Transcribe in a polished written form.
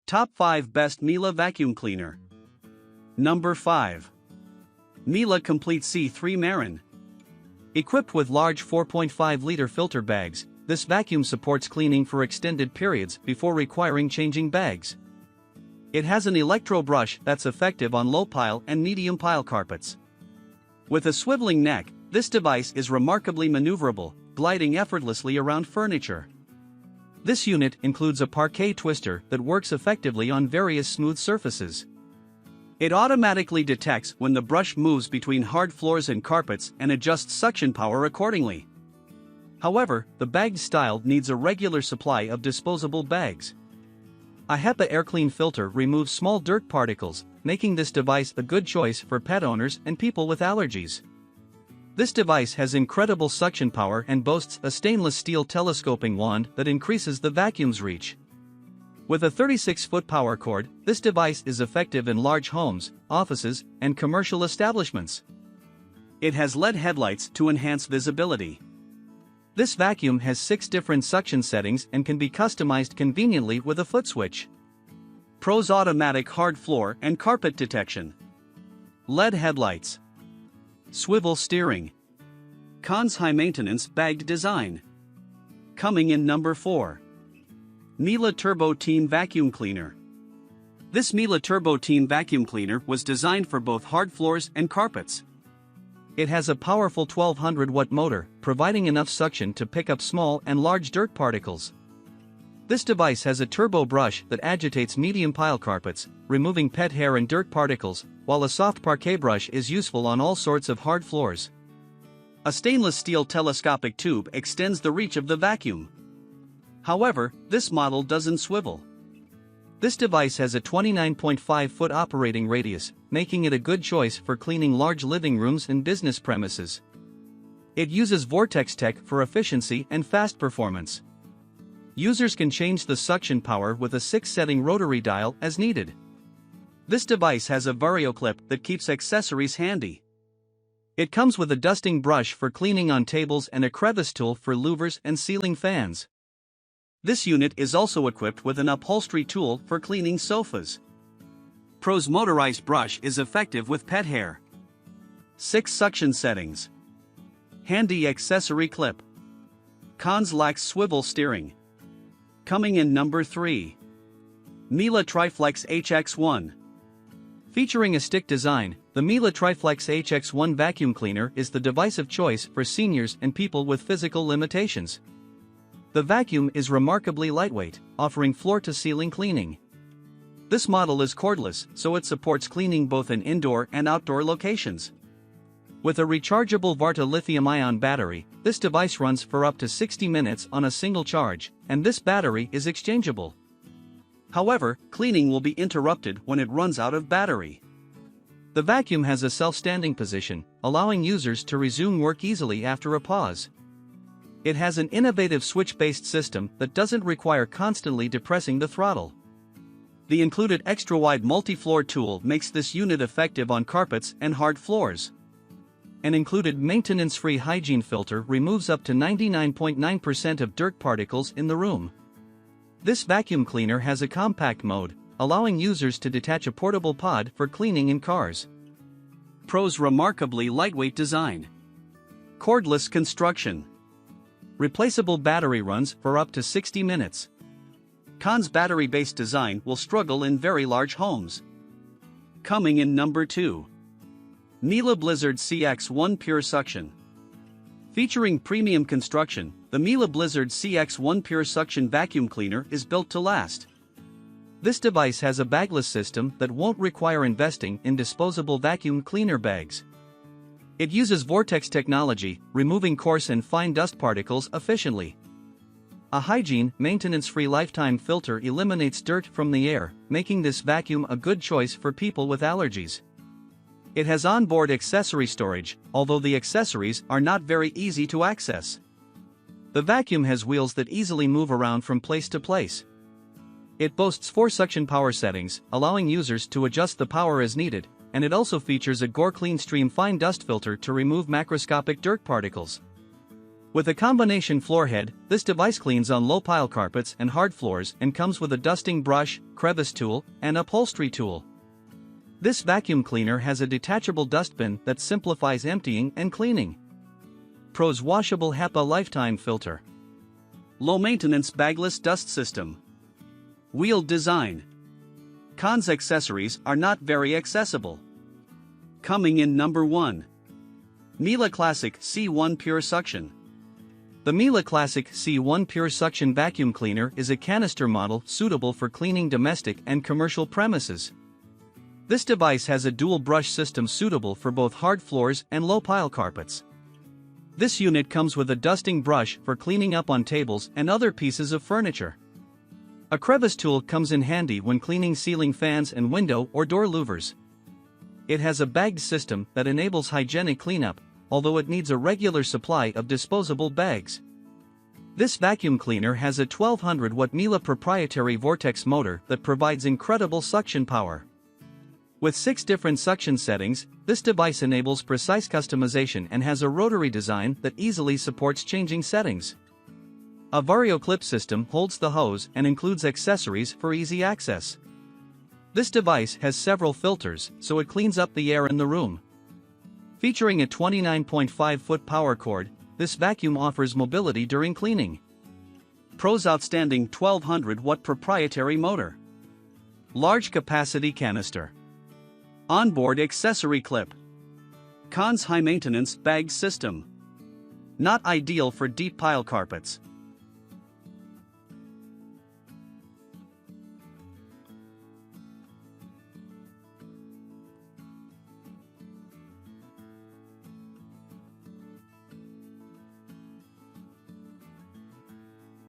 Top 5 Best Miele Vacuum Cleaner. Number 5. Miele Complete C3 Marin. Equipped with large 4.5-liter filter bags, this vacuum supports cleaning for extended periods before requiring changing bags. It has an electro brush that's effective on low-pile and medium-pile carpets. With a swiveling neck, this device is remarkably maneuverable, gliding effortlessly around furniture. This unit includes a parquet twister that works effectively on various smooth surfaces. It automatically detects when the brush moves between hard floors and carpets and adjusts suction power accordingly. However, the bagged style needs a regular supply of disposable bags. A HEPA air-clean filter removes small dirt particles, making this device a good choice for pet owners and people with allergies. This device has incredible suction power and boasts a stainless steel telescoping wand that increases the vacuum's reach. With a 36-foot power cord, this device is effective in large homes, offices, and commercial establishments. It has LED headlights to enhance visibility. This vacuum has 6 different suction settings and can be customized conveniently with a foot switch. Pros: automatic hard floor and carpet detection. LED headlights. Swivel steering. Cons: high maintenance bagged design. Coming in number 4. Miele Turbo Team Vacuum Cleaner. This Miele Turbo Team Vacuum Cleaner was designed for both hard floors and carpets. It has a powerful 1200-watt motor, providing enough suction to pick up small and large dirt particles. This device has a turbo brush that agitates medium pile carpets, removing pet hair and dirt particles, while a soft parquet brush is useful on all sorts of hard floors. A stainless steel telescopic tube extends the reach of the vacuum. However, this model doesn't swivel. This device has a 29.5-foot operating radius, making it a good choice for cleaning large living rooms and business premises. It uses Vortex Tech for efficiency and fast performance. Users can change the suction power with a 6-setting rotary dial as needed. This device has a Vario clip that keeps accessories handy. It comes with a dusting brush for cleaning on tables and a crevice tool for louvers and ceiling fans. This unit is also equipped with an upholstery tool for cleaning sofas. Pros: motorized brush is effective with pet hair. 6 suction settings. Handy accessory clip. Cons: lacks swivel steering. Coming in number 3. Miele Triflex HX1. Featuring a stick design, the Miele Triflex HX1 vacuum cleaner is the device of choice for seniors and people with physical limitations. The vacuum is remarkably lightweight, offering floor-to-ceiling cleaning. This model is cordless, so it supports cleaning both in indoor and outdoor locations. With a rechargeable Varta lithium-ion battery, this device runs for up to 60 minutes on a single charge, and this battery is exchangeable. However, cleaning will be interrupted when it runs out of battery. The vacuum has a self-standing position, allowing users to resume work easily after a pause. It has an innovative switch-based system that doesn't require constantly depressing the throttle. The included extra-wide multi-floor tool makes this unit effective on carpets and hard floors. An included maintenance-free hygiene filter removes up to 99.9% of dirt particles in the room. This vacuum cleaner has a compact mode, allowing users to detach a portable pod for cleaning in cars. Pros: remarkably lightweight design. Cordless construction. Replaceable battery runs for up to 60 minutes. Cons: battery-based design will struggle in very large homes. Coming in number 2. Miele Blizzard CX1 Pure Suction. Featuring premium construction, the Miele Blizzard CX1 Pure Suction vacuum cleaner is built to last. This device has a bagless system that won't require investing in disposable vacuum cleaner bags. It uses Vortex technology, removing coarse and fine dust particles efficiently. A hygiene, maintenance-free lifetime filter eliminates dirt from the air, making this vacuum a good choice for people with allergies. It has onboard accessory storage, although the accessories are not very easy to access. The vacuum has wheels that easily move around from place to place. It boasts 4 suction power settings, allowing users to adjust the power as needed, and it also features a Gore Clean Stream fine dust filter to remove macroscopic dirt particles. With a combination floor head, this device cleans on low pile carpets and hard floors and comes with a dusting brush, crevice tool, and upholstery tool. This vacuum cleaner has a detachable dustbin that simplifies emptying and cleaning. Pros: washable HEPA lifetime filter. Low maintenance bagless dust system. Wheeled design. Cons: accessories are not very accessible. Coming in number 1. Miele Classic C1 Pure Suction. The Miele Classic C1 Pure Suction Vacuum Cleaner is a canister model suitable for cleaning domestic and commercial premises. This device has a dual brush system suitable for both hard floors and low pile carpets. This unit comes with a dusting brush for cleaning up on tables and other pieces of furniture. A crevice tool comes in handy when cleaning ceiling fans and window or door louvers. It has a bagged system that enables hygienic cleanup, although it needs a regular supply of disposable bags. This vacuum cleaner has a 1200-watt Miele proprietary vortex motor that provides incredible suction power. With 6 different suction settings, this device enables precise customization and has a rotary design that easily supports changing settings. A Vario clip system holds the hose and includes accessories for easy access. This device has several filters, so it cleans up the air in the room. Featuring a 29.5-foot power cord, this vacuum offers mobility during cleaning. Pros: outstanding 1200-watt proprietary motor. Large capacity canister. Onboard accessory clip. Cons: high maintenance bag system. Not ideal for deep pile carpets.